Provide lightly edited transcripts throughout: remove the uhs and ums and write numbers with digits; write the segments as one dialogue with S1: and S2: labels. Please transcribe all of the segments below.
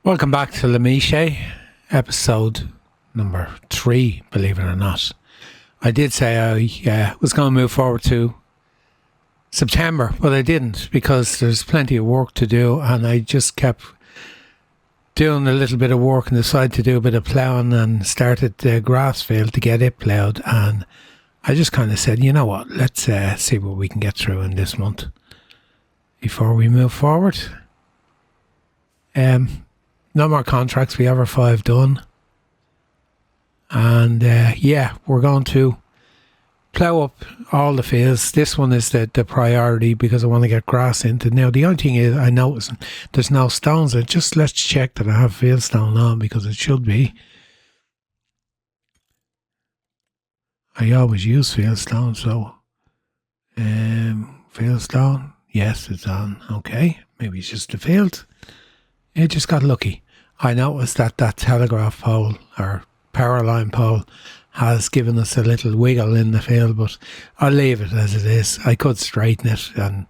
S1: Welcome back to Méchet, episode number 3, believe it or not. I did say I was going to move forward to September, but I didn't because there's plenty of work to do, and I just kept doing a little bit of work and decided to do a bit of ploughing and started the grass field to get it ploughed. And I just kind of said, you know what, let's see what we can get through in this month before we move forward. No more contracts. We have our 5 done. And we're going to plough up all the fields. This one is the priority because I want to get grass into. Now, the only thing is I noticed there's no stones. Let's check that I have field stone on because it should be. I always use field stone, so field stone. Yes, it's on. Okay, maybe it's just the field. It just got lucky. I noticed that telegraph pole or power line pole has given us a little wiggle in the field, but I'll leave it as it is. I could straighten it, and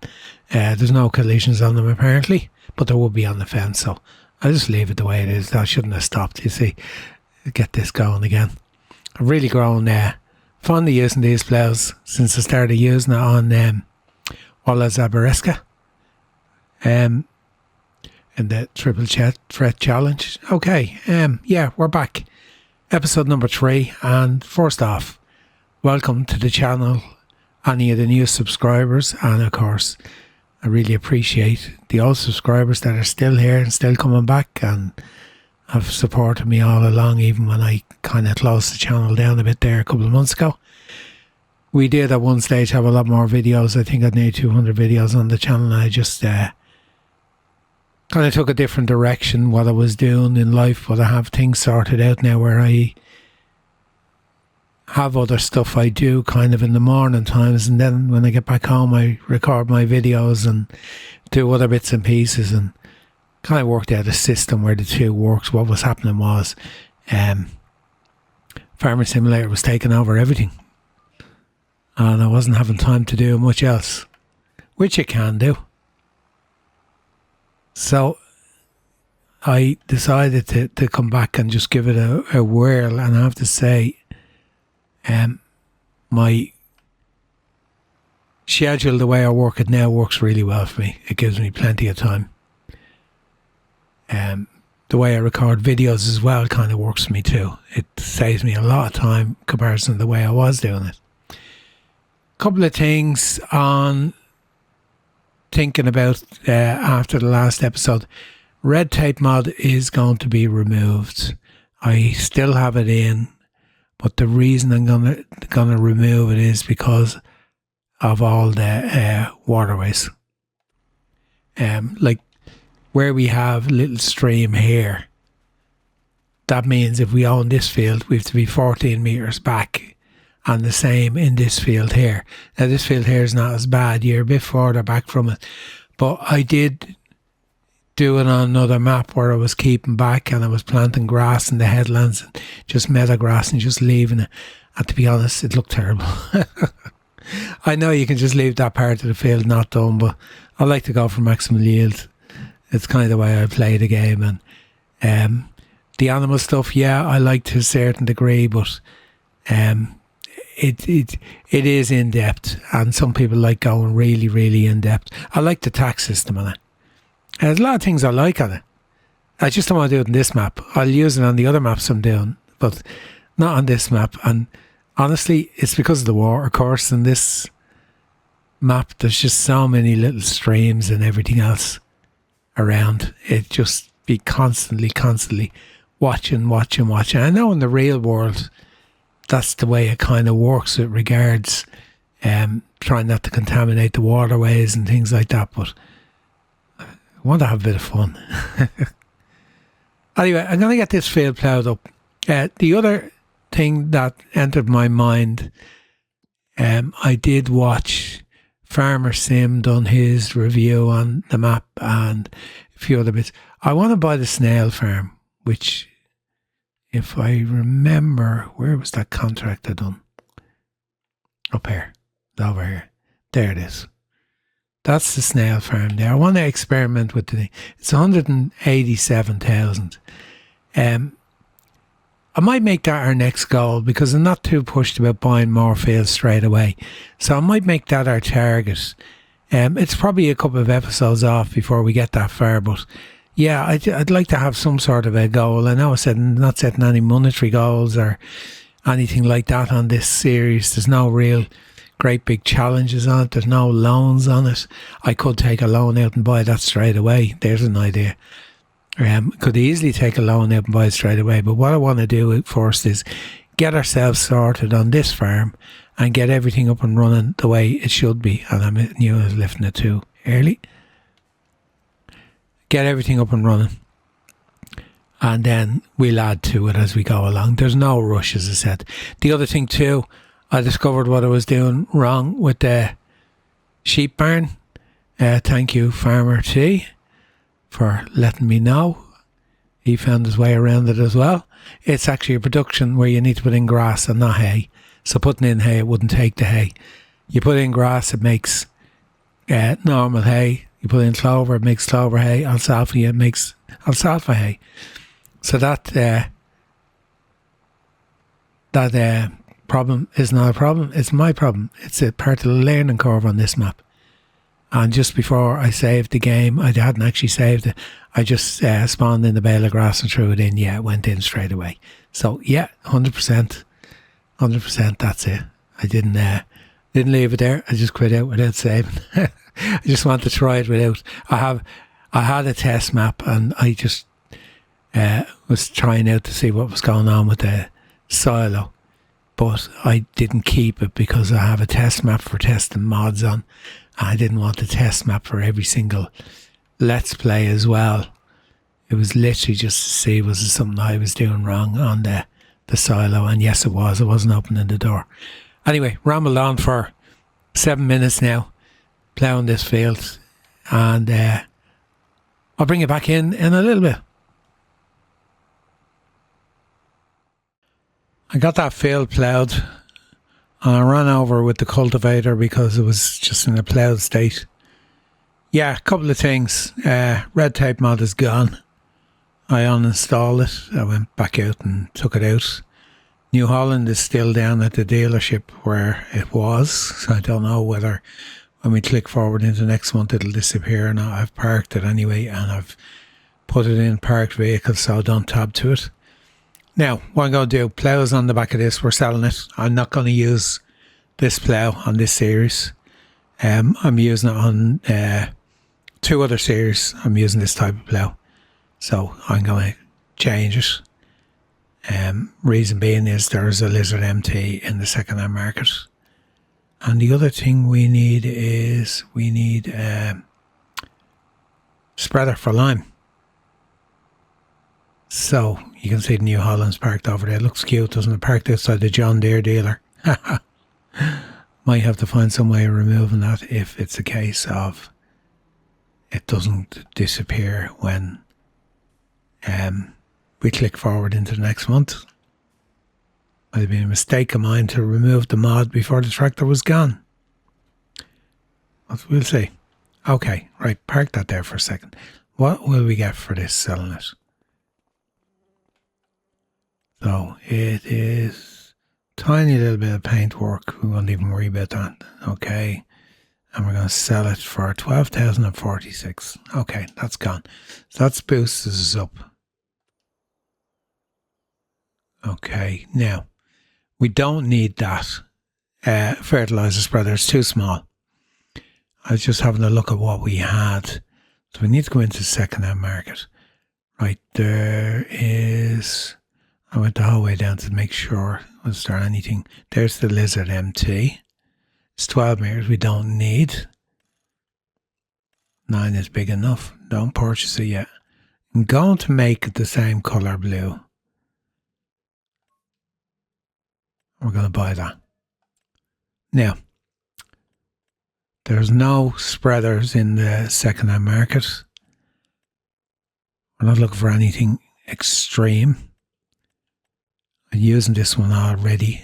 S1: there's no collisions on them apparently, but there will be on the fence, so I'll just leave it the way it is. I shouldn't have stopped, you see. Get this going again. I've really grown fond of using these ploughs since I started using it on Zabareska. In the triple threat challenge. Okay, we're back. Episode number 3, and first off, welcome to the channel, any of the new subscribers, and of course, I really appreciate the old subscribers that are still here and still coming back and have supported me all along, even when I kind of closed the channel down a bit there a couple of months ago. We did at one stage have a lot more videos. I think I had nearly 200 videos on the channel, and I just kind of took a different direction what I was doing in life, but I have things sorted out now where I have other stuff I do kind of in the morning times, and then when I get back home I record my videos and do other bits and pieces, and kind of worked out a system where the two works. What was happening was Farmer Simulator was taking over everything, and I wasn't having time to do much else, which you can do. So I decided to come back and just give it a whirl, and I have to say my schedule, the way I work it now, works really well for me. It gives me plenty of time. The way I record videos as well kind of works for me too. It saves me a lot of time in comparison to the way I was doing it. Couple of things on thinking about after the last episode. Red tape mod is going to be removed. I still have it in, but the reason I'm gonna remove it is because of all the waterways. Like where we have a little stream here, that means if we own this field, we have to be 14 meters back. And the same in this field here. Now this field here is not as bad. You're a bit further back from it. But I did do it on another map where I was keeping back and I was planting grass in the headlands and just meadow grass and just leaving it. And to be honest, it looked terrible. I know you can just leave that part of the field not done, but I like to go for maximum yield. It's kind of the way I play the game. And the animal stuff, I like to a certain degree, but it is in depth, and some people like going really, really in depth. I like the tax system on it. There's a lot of things I like on it. I just don't want to do it in this map. I'll use it on the other maps I'm doing, but not on this map. And honestly, it's because of the water course in this map. There's just so many little streams and everything else around. It just be constantly watching. I know in the real world, that's the way it kind of works with regards trying not to contaminate the waterways and things like that, but I want to have a bit of fun. Anyway, I'm going to get this field ploughed up. The other thing that entered my mind, I did watch Farmer Sim done his review on the map and a few other bits. I want to buy the snail farm, which, if I remember, where was that contract I done? Up here. Over here. There it is. That's the snail farm there. I want to experiment with the thing. It's 187,000. I might make that our next goal because I'm not too pushed about buying more fields straight away. So I might make that our target. It's probably a couple of episodes off before we get that far, but yeah, I'd like to have some sort of a goal. I know I said I'm not setting any monetary goals or anything like that on this series. There's no real great big challenges on it. There's no loans on it. I could take a loan out and buy that straight away. There's an idea. Could easily take a loan out and buy it straight away. But what I want to do first is get ourselves sorted on this farm and get everything up and running the way it should be. And I knew I was lifting it too early. Get everything up and running. And then we'll add to it as we go along. There's no rush, as I said. The other thing too, I discovered what I was doing wrong with the sheep barn. Thank you, Farmer T, for letting me know. He found his way around it as well. It's actually a production where you need to put in grass and not hay. So putting in hay, it wouldn't take the hay. You put in grass, it makes normal hay. You put in clover, it makes clover hay. Alfalfa, it makes alfalfa hay. So that problem is not a problem. It's my problem. It's a part of the learning curve on this map. And just before I saved the game, I hadn't actually saved it. I just spawned in the bale of grass and threw it in. Yeah, it went in straight away. So yeah, 100%. 100%, that's it. I didn't leave it there. I just quit out without saving. I just want to try it without. I had a test map and I just was trying out to see what was going on with the silo. But I didn't keep it because I have a test map for testing mods on. I didn't want a test map for every single Let's Play as well. It was literally just to see was there something I was doing wrong on the silo. And yes, it was. I wasn't opening the door. Anyway, rambled on for 7 minutes now, ploughing this field. And I'll bring it back in a little bit. I got that field ploughed and I ran over with the cultivator because it was just in a ploughed state. Yeah, a couple of things. Red tape mod is gone. I uninstalled it. I went back out and took it out. New Holland is still down at the dealership where it was. So I don't know whether when we click forward into next month it'll disappear or not. I've parked it anyway and I've put it in parked vehicles so don't tab to it. Now, what I'm going to do, ploughs on the back of this, we're selling it. I'm not going to use this plough on this series. I'm using it on 2 other series. I'm using this type of plough. So I'm going to change it. Reason being is there's a Lizard MT in the second-hand market. And the other thing we need is spreader for lime. So you can see the New Holland's parked over there. It looks cute, doesn't it? Parked outside the John Deere dealer. Might have to find some way of removing that if it's a case of it doesn't disappear when we click forward into the next month. Might have been a mistake of mine to remove the mod before the tractor was gone. But we'll see. Okay, right, park that there for a second. What will we get for this selling it? So it is tiny little bit of paint work. We won't even worry about that. Okay. And we're going to sell it for 12,046. Okay, that's gone. So that boosts us up. Okay, now we don't need that fertilizer spreader. It's too small. I was just having a look at what we had. So we need to go into the second-hand market. Right, there is... I went the whole way down to make sure, was there anything? There's the Lizard MT. It's 12 meters we don't need. 9 is big enough. Don't purchase it yet. I'm going to make it the same colour blue. We're going to buy that. Now, there's no spreaders in the second-hand market. We're not looking for anything extreme. I'm using this one already.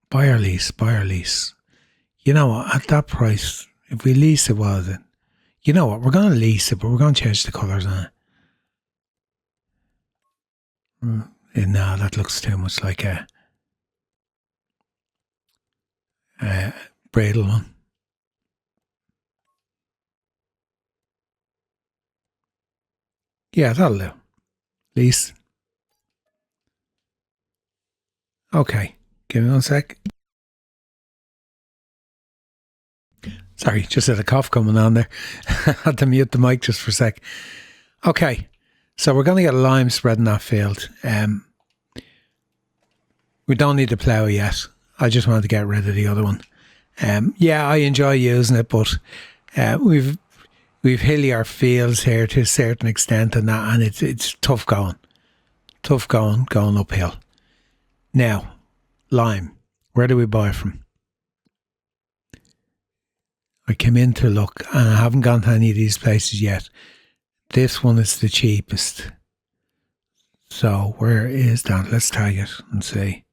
S1: Buy or lease. You know what? At that price, if we lease it, what is it? You know what? We're going to lease it, but we're going to change the colours on it. No, that looks too much like a bridal one. Yeah, that'll do. Lease. Okay, give me 1 sec. Sorry, just had a cough coming on there. Had to mute the mic just for a sec. Okay, so we're going to get a lime spread in that field. We don't need to plough yet. I just wanted to get rid of the other one. Yeah, I enjoy using it, but we've hillier fields here to a certain extent, and that, and it's tough going uphill. Now, lime. Where do we buy from? I came in to look, and I haven't gone to any of these places yet. This one is the cheapest. So where is that? Let's tag it and see.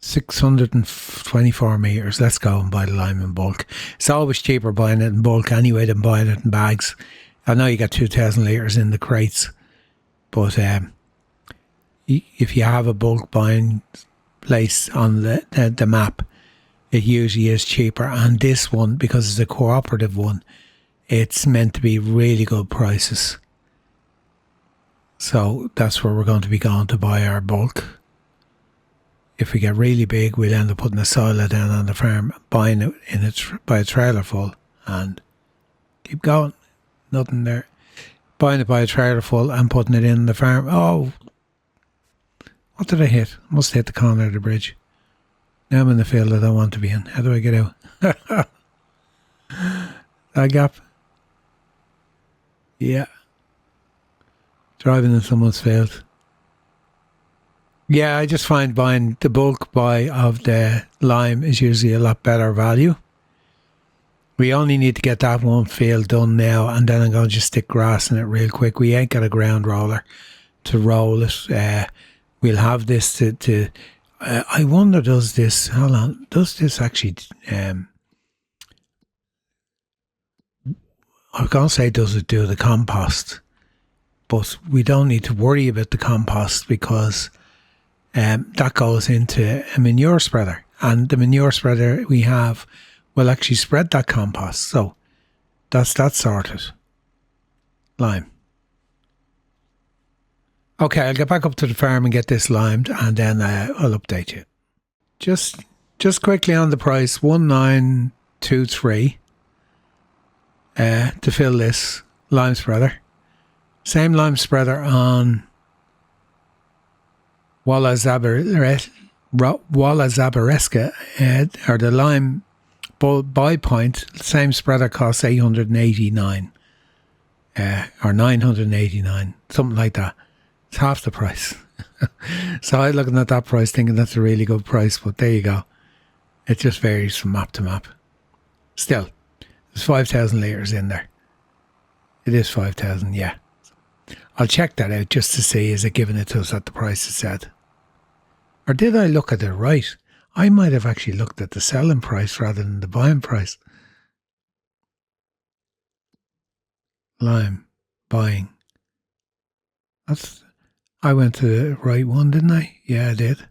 S1: 624 metres. Let's go and buy the lime in bulk. It's always cheaper buying it in bulk anyway than buying it in bags. I know you get 2,000 litres in the crates, but if you have a bulk buying place on the map, it usually is cheaper. And this one, because it's a cooperative one, it's meant to be really good prices. So that's where we're going to be going to buy our bulk. If we get really big, we'll end up putting a soiler down on the farm, buying it by a trailer full, and keep going. Nothing there. Buying it by a trailer full and putting it in the farm. Oh, what did I hit? Must hit the corner of the bridge. Now I'm in the field I don't want to be in. How do I get out? That gap. Yeah. Driving in someone's field. Yeah, I just find buying the bulk buy of the lime is usually a lot better value. We only need to get that one field done now, and then I'm going to just stick grass in it real quick. We ain't got a ground roller to roll it. We'll have this to I wonder, does this actually, I was going to say, does it do the compost? But we don't need to worry about the compost because that goes into a manure spreader, and the manure spreader we have will actually spread that compost. So that's that sorted. Lime. Okay, I'll get back up to the farm and get this limed, and then I'll update you. Just quickly on the price, 1923 to fill this lime spreader. Same lime spreader on Walla Zabareska, or the lime buy point. Same spreader costs 889 or 989, something like that. It's half the price. So I'm looking at that price thinking that's a really good price, but there you go. It just varies from map to map. Still, there's 5,000 litres in there. It is 5,000, yeah. I'll check that out just to see, is it giving it to us at the price it said? Or did I look at it right? I might have actually looked at the selling price rather than the buying price. Lime, buying. I went to the right one, didn't I? Yeah, I did.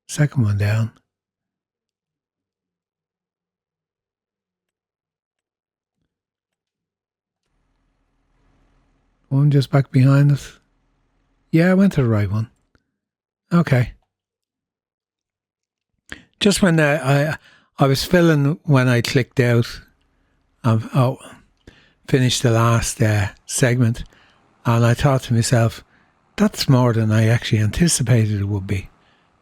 S1: Second one down. One just back behind us. Yeah, I went to the right one. Okay. Just when I was filling when I clicked out of finished the last segment, and I thought to myself, that's more than I actually anticipated it would be.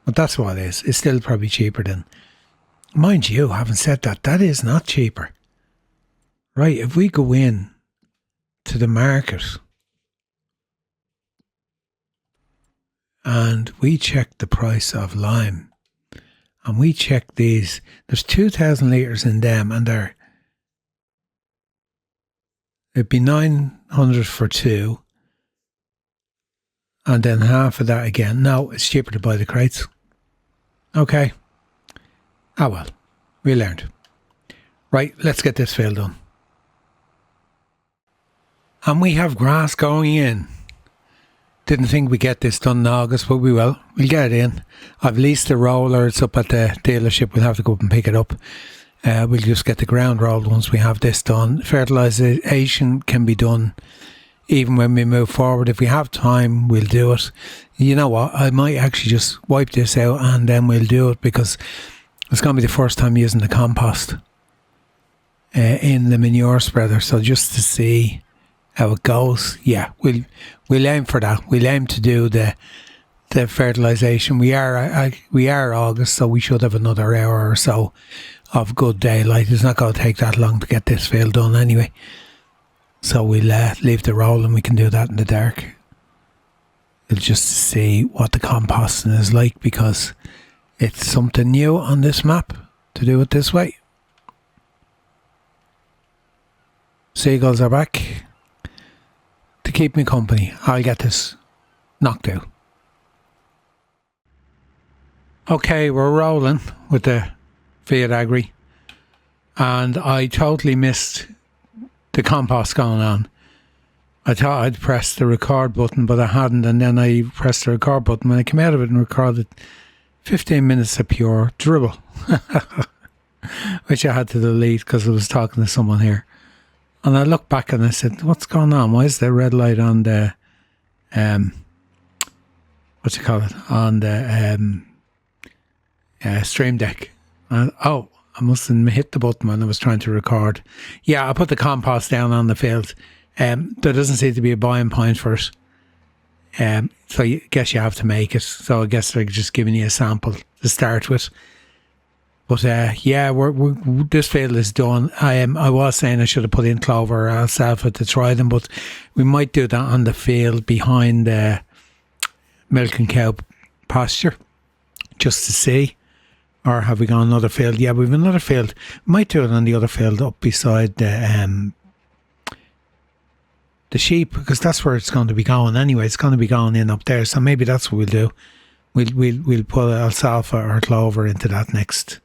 S1: But that's what it is. It's still probably cheaper than... Mind you, having said that, that is not cheaper. Right, if we go in to the market and we check the price of lime, and we check these, there's 2,000 litres in them, and it'd be 900 for two, and then half of that again. No, it's cheaper to buy the crates. Okay. Ah well, we learned. Right, let's get this field done. And we have grass going in. Didn't think we'd get this done in August, but we will. We'll get it in. I've leased the roller. It's up at the dealership. We'll have to go up and pick it up. We'll just get the ground rolled once we have this done. Fertilisation can be done even when we move forward. If we have time, we'll do it. You know what? I might actually just wipe this out and then we'll do it, because it's going to be the first time using the compost in the manure spreader. So just to see how it goes, yeah, we'll aim for that. We'll aim to do the fertilisation. We are August, so we should have another hour or so of good daylight. It's not going to take that long to get this field done anyway. So we'll leave the roll and we can do that in the dark. It's just to see what the composting is like, because it's something new on this map to do it this way. Seagulls are back to keep me company. I'll get this knocked out. Okay, we're rolling with the Fiat Agri, and I totally missed the compost going on. I thought I'd pressed the record button, but I hadn't, and then I pressed the record button and I came out of it and recorded 15 minutes of pure dribble, which I had to delete because I was talking to someone here. And I looked back and I said, what's going on? Why is there red light on the, on the stream deck? I must have hit the button when I was trying to record. Yeah, I put the compost down on the field. There doesn't seem to be a buying point for it. So I guess you have to make it. So I guess they're just giving you a sample to start with. But yeah, this field is done. I was saying I should have put in clover or alfalfa to try them, but we might do that on the field behind the milk and cow pasture, just to see. Or have we got another field? Yeah, we've another field. Might do it on the other field up beside the sheep, because that's where it's going to be going anyway. It's going to be going in up there, so maybe that's what we'll do. We'll put alfalfa or clover into that next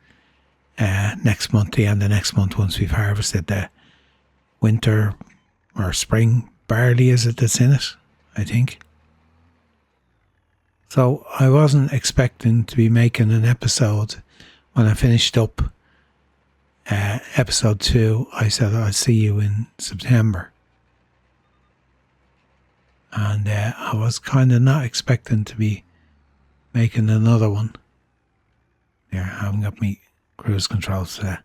S1: month, the end of next month, once we've harvested the winter or spring barley, is it, that's in it, I think. So I wasn't expecting to be making an episode when I finished up episode 2. I said I'll see you in September. And I was kind of not expecting to be making another one. There, I haven't got me cruise control set.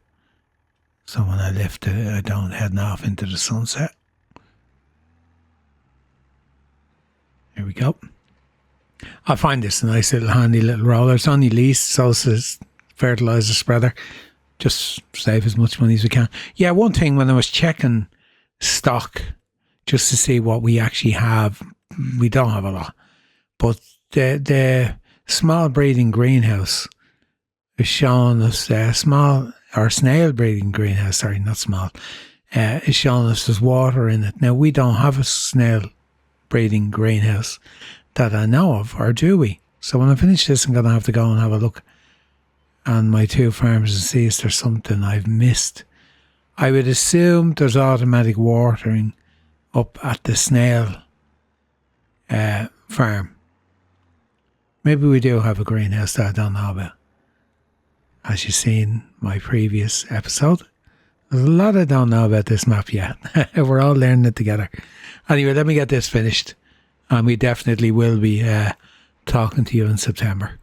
S1: So when I lift it, I don't heading off into the sunset. Here we go. I find this a nice little handy little roller. It's only leased, so it's a fertiliser spreader. Just save as much money as we can. Yeah, one thing, when I was checking stock, just to see what we actually have, we don't have a lot. But the small breeding greenhouse is showing us snail breeding greenhouse, sorry, not small, is showing us there's water in it. Now, we don't have a snail breeding greenhouse that I know of, or do we? So when I finish this, I'm going to have to go and have a look on my 2 farms and see if there's something I've missed. I would assume there's automatic watering up at the snail farm. Maybe we do have a greenhouse that I don't know about. As you've seen my previous episode, there's a lot I don't know about this map yet. We're all learning it together. Anyway, let me get this finished, and we definitely will be talking to you in September.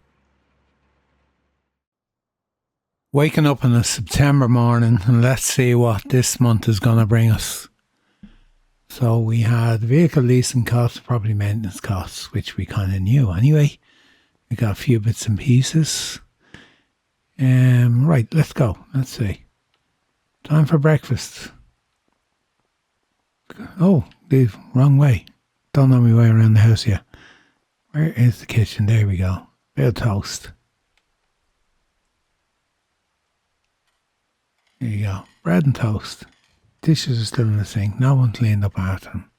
S1: Waking up on a September morning, and let's see what this month is going to bring us. So we had vehicle leasing costs, property maintenance costs, which we kind of knew anyway. We got a few bits and pieces. Right, let's go. Let's see. Time for breakfast. Oh, the wrong way. Don't know my way around the house yet. Where is the kitchen? There we go. Bit of toast. There you go. Bread and toast. Dishes are still in the sink. No one cleaned up after them.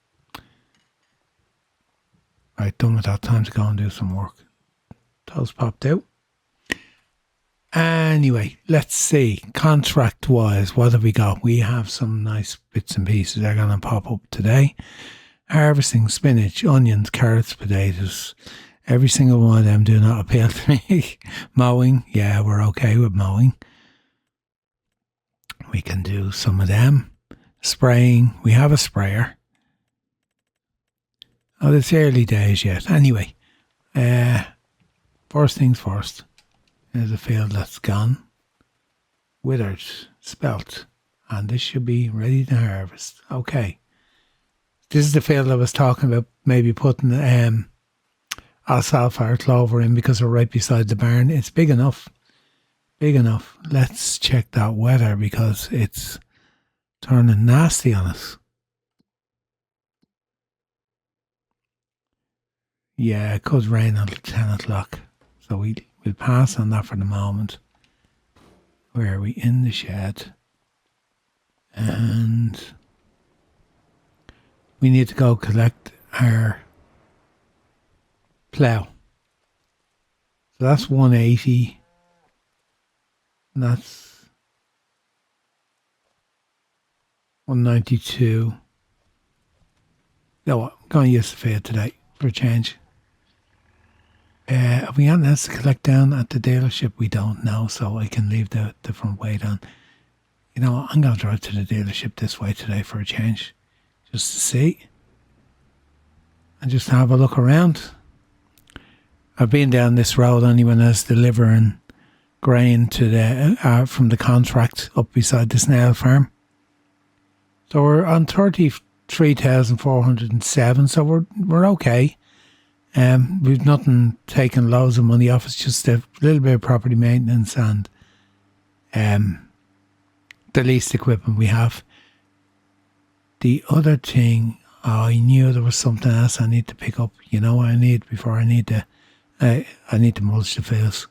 S1: Right, done with that. Time to go and do some work. Toast popped out. Anyway, let's see. Contract-wise, what have we got? We have some nice bits and pieces that are going to pop up today. Harvesting spinach, onions, carrots, potatoes. Every single one of them do not appeal to me. Mowing, yeah, we're okay with mowing. We can do some of them. Spraying, we have a sprayer. Oh, it's early days yet. Anyway, first things first. There's a field that's gone, withered, spelt, and this should be ready to harvest. Okay. This is the field I was talking about, maybe putting alfalfa or clover in because we're right beside the barn. It's big enough. Big enough. Let's check that weather because it's turning nasty on us. Yeah, it could rain until 10 o'clock. So we'll pass on that for the moment. Where are we? In the shed. And we need to go collect our plough. So that's 180. And that's 192. No, I'm going to use the field today for a change. Have we anything else to collect down at the dealership? We don't know, so I can leave the front weight on. You know what? I'm going to drive to the dealership this way today for a change. Just to see. And just have a look around. I've been down this road only when I was delivering grain to the from the contract up beside the snail farm. So we're on 33,407, so we're okay. We've nothing taken loads of money off. It's just a little bit of property maintenance and the leased equipment we have. The other thing, I knew there was something else I need to pick up. You know what I need before I need to mulch the fields.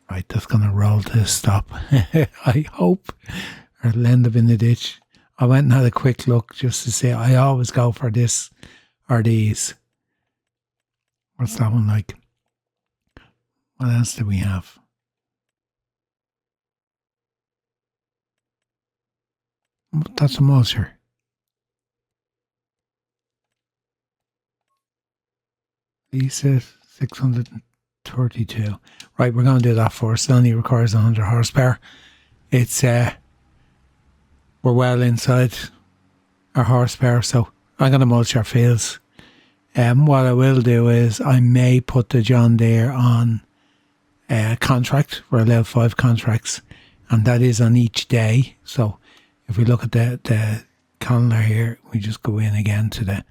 S1: Right, that's going to roll to a stop. I hope. Or it'll end up in the ditch. I went and had a quick look just to say I always go for this or these. What's that one like? What else do we have? That's a mulcher. Leased 632. Right, we're going to do that first. It only requires 100 horsepower. It's we're well inside our horsepower, so I'm going to mulch our fields. What I will do is I may put the John Deere on contract. We're allowed 5 contracts, and that is on each day. So if we look at the calendar here, we just go in again to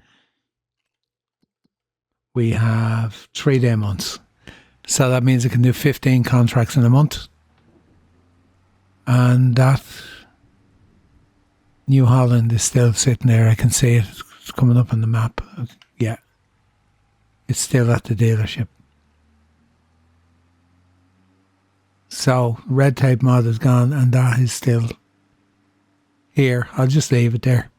S1: we have 3-day months. So that means I can do 15 contracts in a month. And that New Holland is still sitting there. I can see it. It's coming up on the map. Yeah. It's still at the dealership. So red tape mod is gone and that is still here. I'll just leave it there.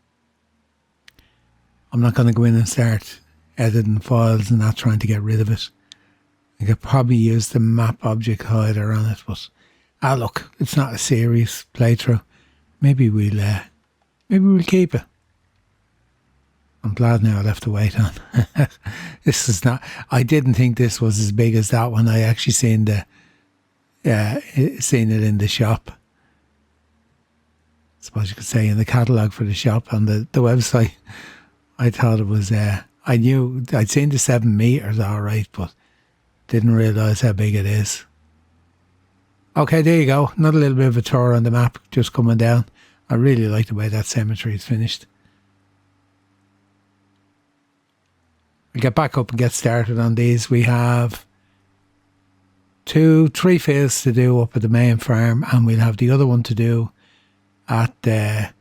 S1: I'm not going to go in and start editing files and not trying to get rid of it. I could probably use the map object hider on it, but look, it's not a serious playthrough. Maybe we'll keep it. I'm glad now I left the weight on. This is not. I didn't think this was as big as that one. I actually seen it in the shop. I suppose you could say in the catalogue for the shop on the website. I thought it was. I knew I'd seen the 7 meters all right, but didn't realise how big it is. Okay, there you go. Another little bit of a tour on the map just coming down. I really like the way that cemetery is finished. We'll get back up and get started on these. We have 3 fields to do up at the main farm, and we'll have the other one to do at the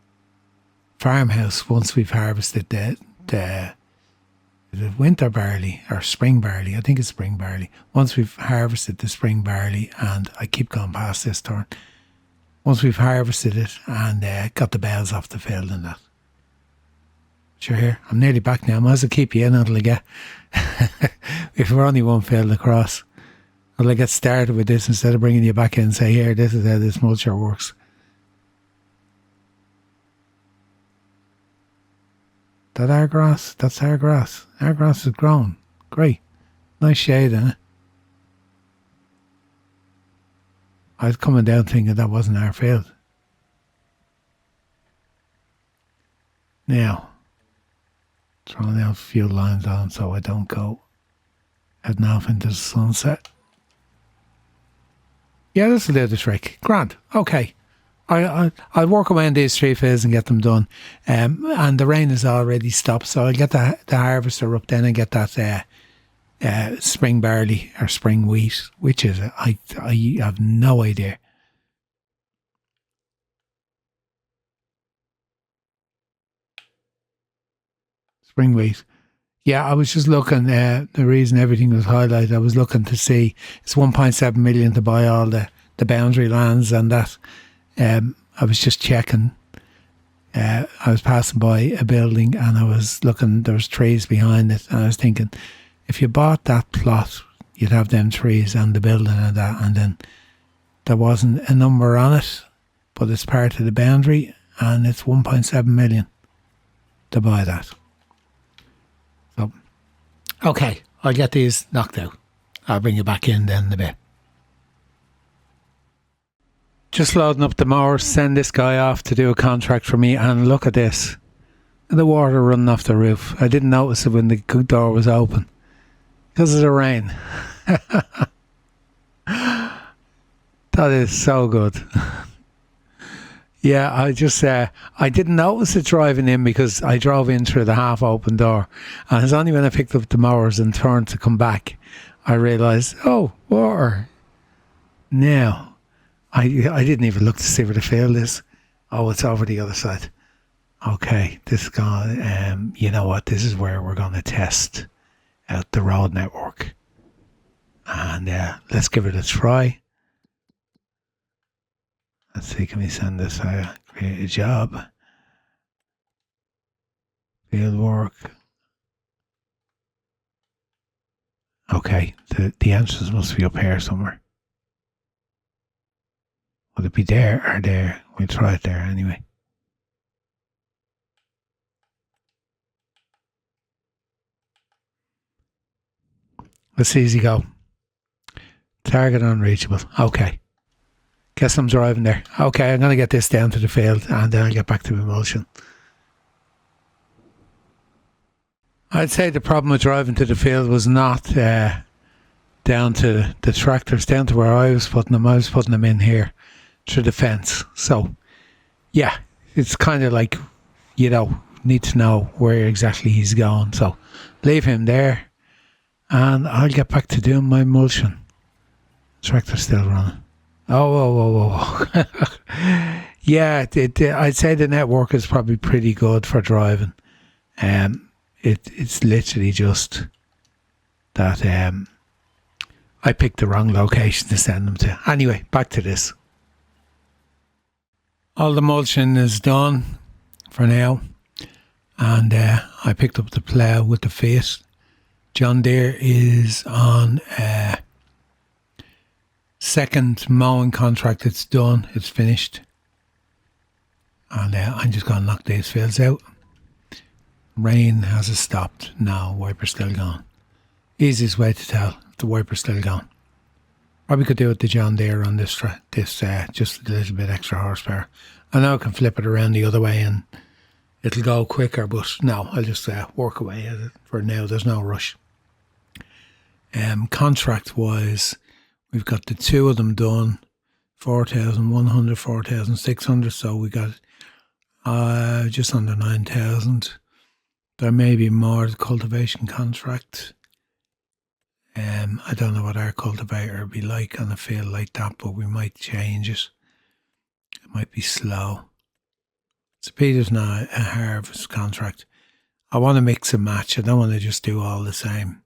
S1: farmhouse once we've harvested the winter barley or spring barley. I think it's spring barley. Once we've harvested the spring barley, and I keep going past this turn. Once we've harvested it and got the bales off the field and that. Sure, here, I'm nearly back now. I might as well keep you in until I get, if we're only one field across. Well, I get started with this instead of bringing you back in and say, here, this is how this mulcher works. That our grass? That's our grass. Our grass is grown. Great. Nice shade in it. I was coming down thinking that wasn't our field. Now, throwing out a few lines on so I don't go heading off into the sunset. Yeah, this will do the trick. Grand. Okay. I'll work away on these 3 fields and get them done. And the rain has already stopped, so I'll get the harvester up then and get that spring barley or spring wheat. Which is it? I have no idea. Spring wheat. Yeah, I was just looking, the reason everything was highlighted, I was looking to see, it's 1.7 million to buy all the boundary lands and that. I was just checking. I was passing by a building and I was looking, there was trees behind it, and I was thinking, if you bought that plot, you'd have them trees and the building and that, and then there wasn't a number on it, but it's part of the boundary, and it's 1.7 million to buy that. So, okay, I'll get these knocked out. I'll bring you back in then in a bit. Just loading up the mower, send this guy off to do a contract for me, and look at this. The water running off the roof. I didn't notice it when the door was open because of the rain. That is so good. Yeah, I just, I didn't notice it driving in because I drove in through the half open door, and it's only when I picked up the mowers and turned to come back, I realised, oh, water. Now, I didn't even look to see where the field is. Oh, it's over the other side. Okay, this is gone. You know what? This is where we're going to test out the road network. And let's give it a try. Let's see, can we send this create a job? Field work. Okay, the answers must be up here somewhere. Would it be there or there? We'll try it there anyway. Let's see as you go. Target unreachable. Okay. Guess I'm driving there. Okay, I'm going to get this down to the field and then I'll get back to emulsion. I'd say the problem with driving to the field was not down to the tractors, down to where I was putting them. I was putting them in here through the fence. So, yeah, it's kind of like, you know, need to know where exactly he's going. So, leave him there and I'll get back to doing my mulching. Tractor's still running. Oh. Yeah, I'd say the network is probably pretty good for driving. It's literally just that I picked the wrong location to send them to. Anyway, back to this. All the mulching is done for now, and I picked up the plough with the feet. John Deere is on second mowing contract. It's done, it's finished, and I'm just going to knock these fields out. Rain has stopped now, wiper's still gone. Easiest way to tell if the wiper's still gone. Probably could do it the John Deere on this just a little bit extra horsepower. I know I can flip it around the other way and it'll go quicker, but no, I'll just work away at it for now. There's no rush. Contract wise, we've got the two of them done, 4,100, 4,600, so we got just under 9,000. There may be more cultivation contract. I don't know what our cultivator would be like on a field like that, but we might change it. It might be slow. So Peter's not a harvest contract. I want to mix and match. I don't want to just do all the same.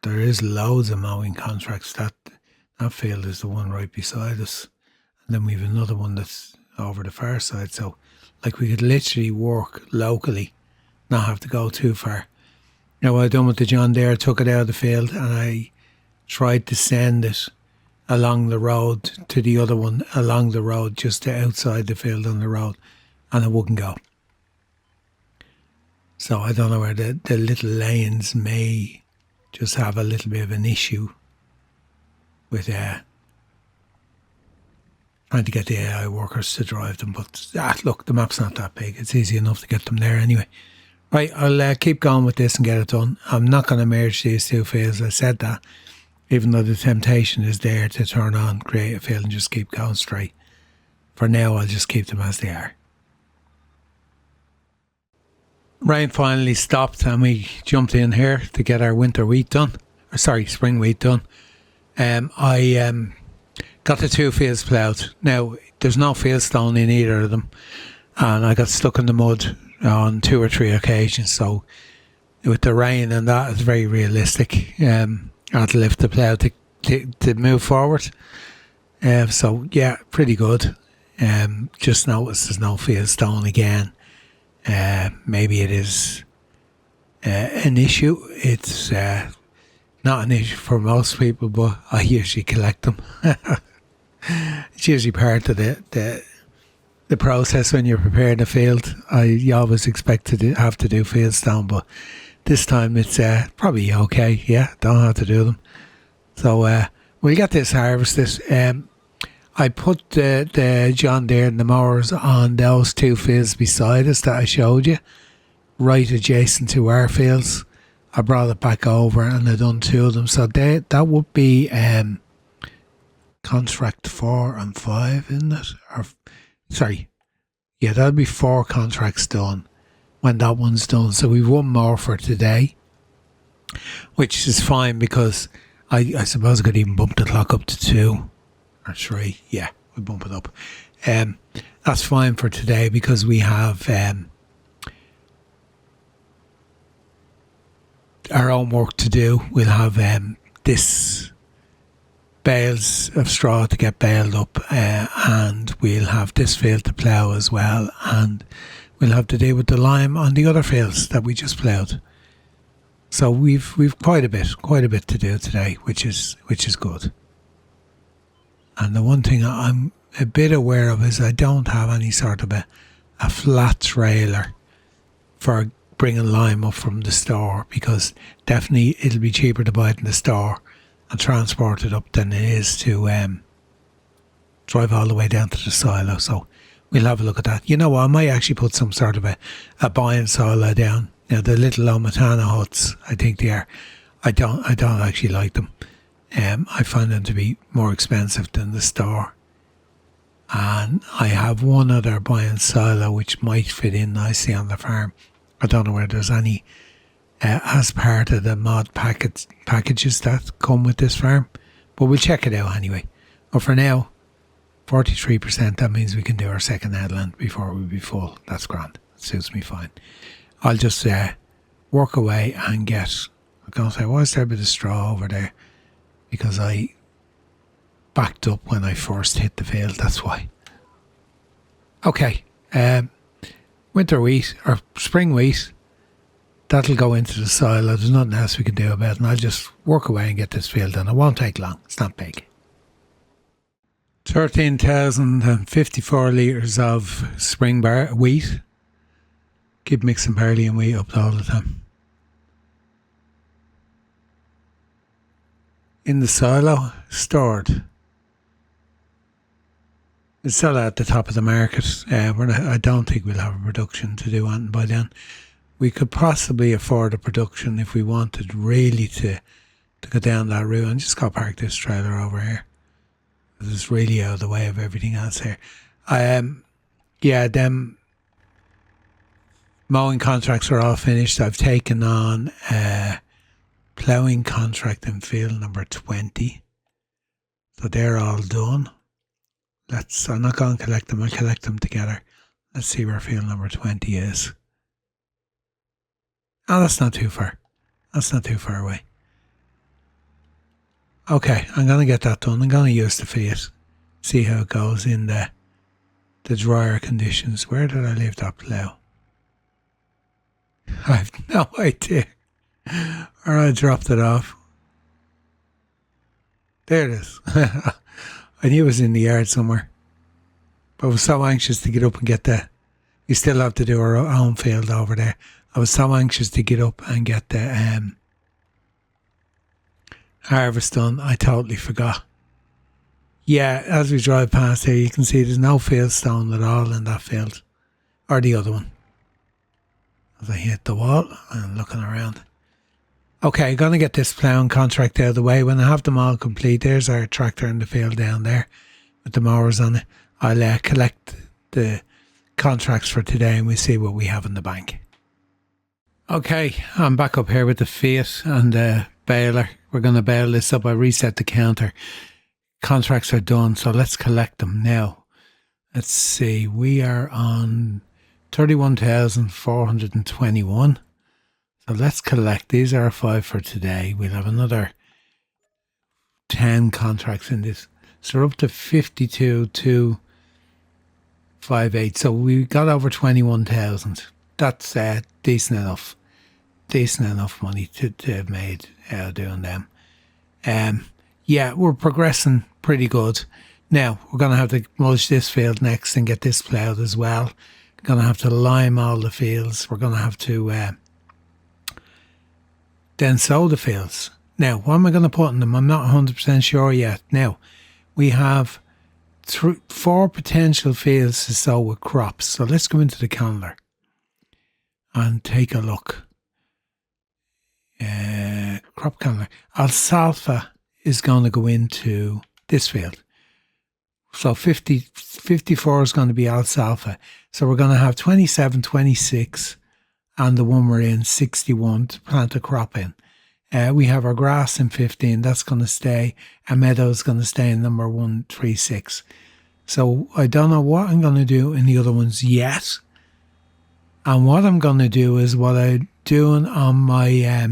S1: There is loads of mowing contracts. That field is the one right beside us. And then we have another one that's over the far side. So like we could literally work locally, not have to go too far. Now what I done with the John Deere, took it out of the field and I tried to send it along the road to the other one along the road, just outside the field on the road, and it wouldn't go. So I don't know where the little lanes may just have a little bit of an issue with trying to get the AI workers to drive them. But look, the map's not that big. It's easy enough to get them there anyway. Right, I'll keep going with this and get it done. I'm not going to merge these two fields. I said that, even though the temptation is there to turn on, create a field and just keep going straight. For now, I'll just keep them as they are. Rain finally stopped and we jumped in here to get our winter wheat done. Spring wheat done. I got the two fields ploughed. Now, there's no field stone in either of them. And I got stuck in the mud on 2 or 3 occasions. So with the rain and that, it's very realistic. I had to lift the plough to move forward. So yeah, pretty good. Just noticed there's no field stone again. Maybe it is an issue. It's not an issue for most people, but I usually collect them. It's usually part of the process when you're preparing a field. You always expect to have to do field stone, but this time it's probably okay. Yeah, don't have to do them. So we'll get this harvested. I put the John Deere and the mowers on those two fields beside us that I showed you, right adjacent to our fields. I brought it back over and I done 2 of them. So that would be contract 4 and 5, isn't it? That'll be 4 contracts done when that one's done. So we've 1 more for today, which is fine because I suppose I could even bump the clock up to 2 or 3. Yeah, we bump it up. That's fine for today because we have our own work to do. We'll have this bales of straw to get baled up, and we'll have this field to plough as well, and we'll have to deal with the lime on the other fields that we just ploughed. So we've quite a bit to do today, which is good. And the one thing I'm a bit aware of is I don't have any sort of a flat trailer for bringing lime up from the store, because definitely it'll be cheaper to buy it in the store and transport it up than it is to drive all the way down to the silo. So we'll have a look at that. You know what, I might actually put some sort of a buying silo down. You know, the little Omatana huts, I think they are. I don't actually like them. I find them to be more expensive than the store. And I have one other buying silo which might fit in nicely on the farm. I don't know whether there's any as part of the mod packages that come with this farm, but we'll check it out anyway. But for now, 43%, that means we can do our second headland before we be full. That's grand. It suits me fine. I'll just work away and get, I'm going to say, why is there a bit of straw over there? Because I backed up when I first hit the field, that's why. Okay, winter wheat, or spring wheat, that'll go into the silo. There's nothing else we can do about it, and I'll just work away and get this field done. It won't take long, it's not big. 13,054 litres of spring wheat. Keep mixing barley and wheat up all the time. In the silo, stored. It's still at the top of the market. I don't think we'll have a production to do anything by then. We could possibly afford a production if we wanted really to go down that route. And just go park this trailer over here. It's really out of the way of everything else here. Them mowing contracts are all finished. I've taken on ploughing contract in field number 20. So they're all done. I'm not going to collect them, I'll collect them together. Let's see where field number 20 is. Oh, that's not too far. That's not too far away. Okay, I'm going to get that done. I'm going to use the Fiat. See how it goes in the drier conditions. Where did I leave that plough? I have no idea. Or I dropped it off. There it is. I knew it was in the yard somewhere. But I was so anxious to get up and get we still have to do our own field over there. I was so anxious to get up and get the harvest done, I totally forgot. Yeah, as we drive past here, you can see there's no field stone at all in that field. Or the other one. As I hit the wall, I'm looking around. Okay, going to get this ploughing contract out of the way. When I have them all complete, there's our tractor in the field down there with the mowers on it. I'll collect the contracts for today and we'll see what we have in the bank. Okay, I'm back up here with the Fiat and the baler. We're going to bale this up. I reset the counter. Contracts are done, so let's collect them now. Let's see, we are on 31,421. So let's collect. These are 5 for today. We'll have another 10 contracts in this. So we're up to 52,258. So we got over 21,000. That's decent enough. Decent enough money to have made doing them. Yeah, we're progressing pretty good. Now, we're going to have to mulch this field next and get this ploughed as well. We're going to have to lime all the fields. We're going to have to then sow the fields. Now, what am I going to put in them? I'm not 100% sure yet. Now, we have 4 potential fields to sow with crops. So let's go into the calendar and take a look. Crop calendar. Alfalfa is going to go into this field. So 54 is going to be alfalfa. So we're going to have 27, 26, and the one we're in, 61, to plant a crop in. We have our grass in 15. That's going to stay. And meadow is going to stay in number 136. So I don't know what I'm going to do in the other ones yet. And what I'm going to do is what I'm doing on my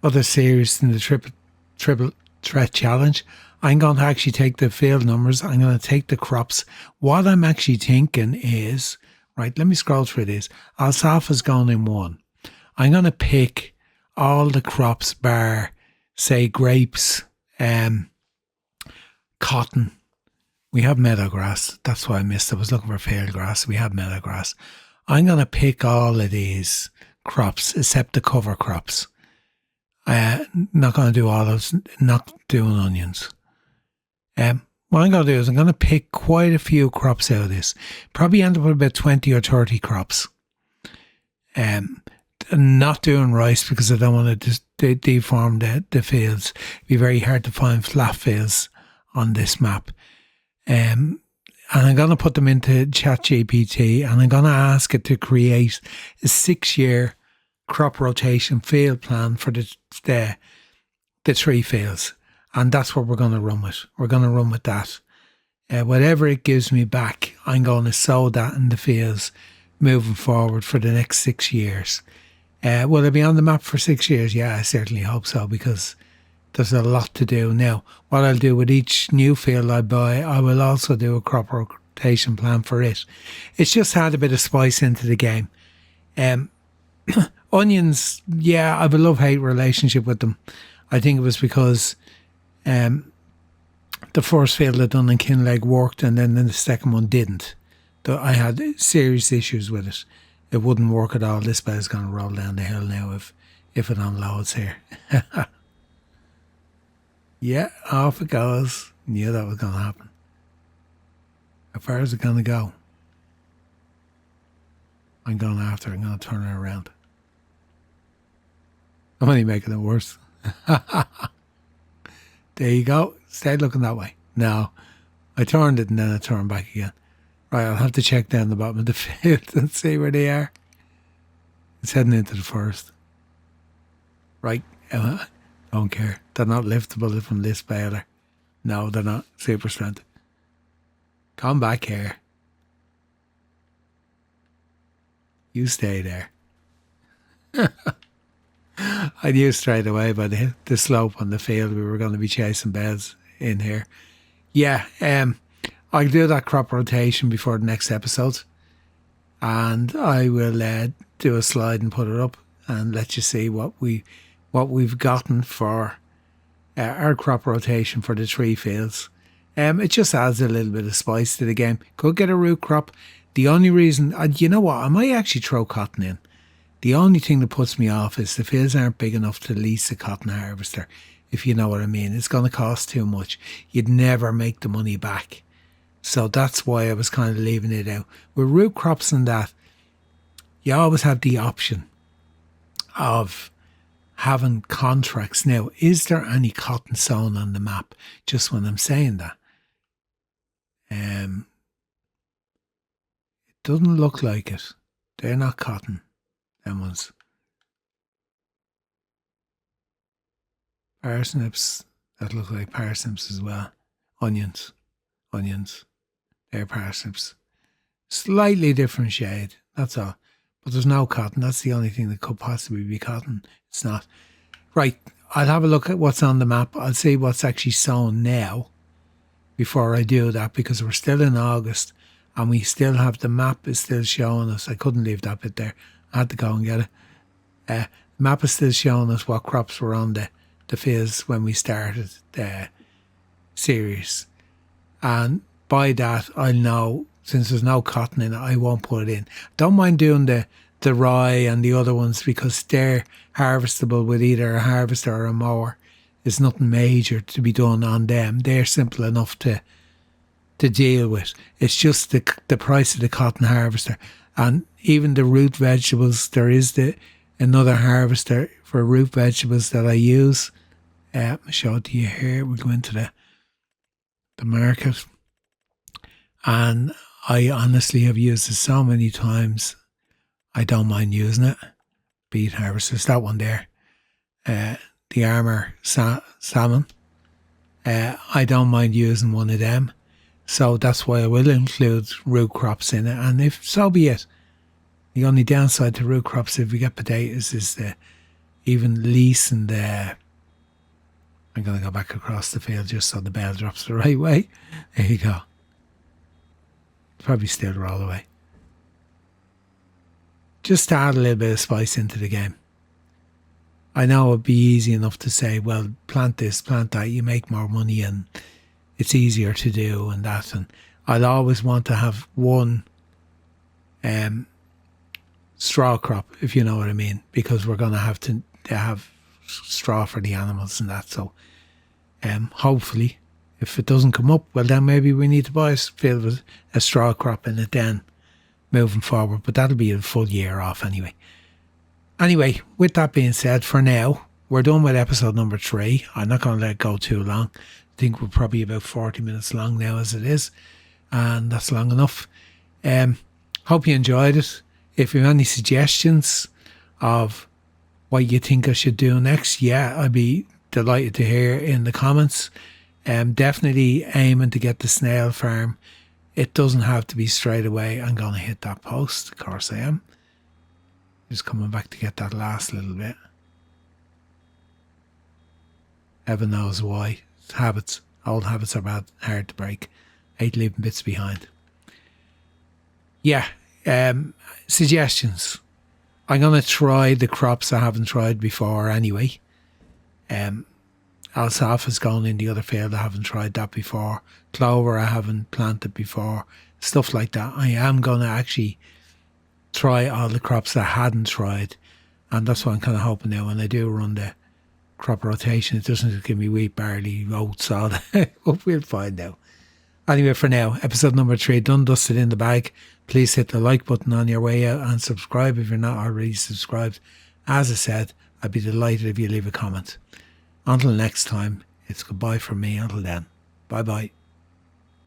S1: other series in the triple threat challenge. I'm going to actually take the field numbers. I'm going to take the crops. What I'm actually thinking is, right, let me scroll through this. Alfalfa's going in 1. I'm going to pick all the crops bar, say, grapes, cotton. We have meadow grass. That's why I missed it. I was looking for field grass. We have meadow grass. I'm going to pick all of these crops except the cover crops. Not going to do all those, not doing onions. What I'm going to do is I'm going to pick quite a few crops out of this. Probably end up with about 20 or 30 crops. Not doing rice because I don't want to deform the fields. It'd be very hard to find flat fields on this map. And I'm going to put them into ChatGPT and I'm going to ask it to create a 6-year crop rotation field plan for the 3 fields. And that's what we're going to run with. We're going to run with that. Whatever it gives me back, I'm going to sow that in the fields moving forward for the next 6 years. Will it be on the map for 6 years? Yeah, I certainly hope so because there's a lot to do. Now, what I'll do with each new field I buy, I will also do a crop rotation plan for it. It's just had a bit of spice into the game. Onions, yeah, I have a love-hate relationship with them. I think it was because the first field I'd done in Kinleg worked and then the second one didn't. I had serious issues with it. It wouldn't work at all. This bed's going to roll down the hill now if it unloads here. Yeah, off it goes. Knew that was going to happen. How far is it going to go? I'm going after it. I'm going to turn it around. I'm only making it worse. There you go. Stay looking that way. No, I turned it and then I turned back again. Right, I'll have to check down the bottom of the field and see where they are. It's heading into the forest. Right, don't care. They're not liftable from this baler. No, they're not. Super strength. Come back here. You stay there. I knew straight away by the slope on the field we were going to be chasing beds in here. Yeah, I'll do that crop rotation before the next episode. And I will do a slide and put it up and let you see what we've gotten for our crop rotation for the 3 fields. It just adds a little bit of spice to the game. Could get a root crop. The only reason, and you know what, I might actually throw cotton in. The only thing that puts me off is the fields aren't big enough to lease a cotton harvester, if you know what I mean. It's going to cost too much. You'd never make the money back. So that's why I was kind of leaving it out. With root crops and that, you always have the option of having contracts. Now, is there any cotton sown on the map? Just when I'm saying that. It doesn't look like it. They're not cotton. Them ones. Parsnips. That look like parsnips as well. Onions. They're parsnips. Slightly different shade. That's all. But there's no cotton. That's the only thing that could possibly be cotton. It's not. Right. I'll have a look at what's on the map. I'll see what's actually sown now before I do that, because we're still in August and we still have the map is still showing us. I couldn't leave that bit there. I had to go and get it. The map is still showing us what crops were on the fields when we started the series. And by that, I'll know, since there's no cotton in it, I won't put it in. Don't mind doing the rye and the other ones, because they're harvestable with either a harvester or a mower. There's nothing major to be done on them. They're simple enough to deal with. It's just the price of the cotton harvester. And even the root vegetables, there is another harvester for root vegetables that I use. I'll show it to you here. We'll go into the market. And I honestly have used it so many times. I don't mind using it. Beet harvesters, that one there. The Armour salmon. I don't mind using one of them. So that's why I will include root crops in it. And if so be it. The only downside to root crops, if we get potatoes, is even lease and I'm going to go back across the field just so the bell drops the right way. There you go. Probably still roll away. Just to add a little bit of spice into the game. I know it'd be easy enough to say, well, plant this, plant that, you make more money and it's easier to do and that. And I'll always want to have one straw crop, if you know what I mean, because we're going to have straw for the animals and that. So hopefully, if it doesn't come up, well, then maybe we need to buy a field with a straw crop in it then moving forward. But that'll be a full year off anyway. Anyway, with that being said, for now, we're done with episode number 3. I'm not going to let it go too long. I think we're probably about 40 minutes long now as it is. And that's long enough. Hope you enjoyed it. If you have any suggestions of what you think I should do next, I'd be delighted to hear in the comments. Definitely aiming to get the snail farm. It doesn't have to be straight away. I'm going to hit that post. Of course I am. Just coming back to get that last little bit. Heaven knows why. It's habits. Old habits are bad, hard to break. Hate leaving bits behind. Suggestions. I'm going to try the crops I haven't tried before anyway. Alfalfa's going in the other field. I haven't tried that before. Clover I haven't planted before. Stuff like that. I am going to actually try all the crops I hadn't tried. And that's what I'm kind of hoping now when I do run the crop rotation. It doesn't give me wheat, barley, oats, all that. We'll find out. Anyway, for now, episode number 3 done, dusted, in the bag. Please hit the like button on your way out and subscribe if you're not already subscribed. As I said, I'd be delighted if you leave a comment. Until next time, it's goodbye from me. Until then, bye-bye.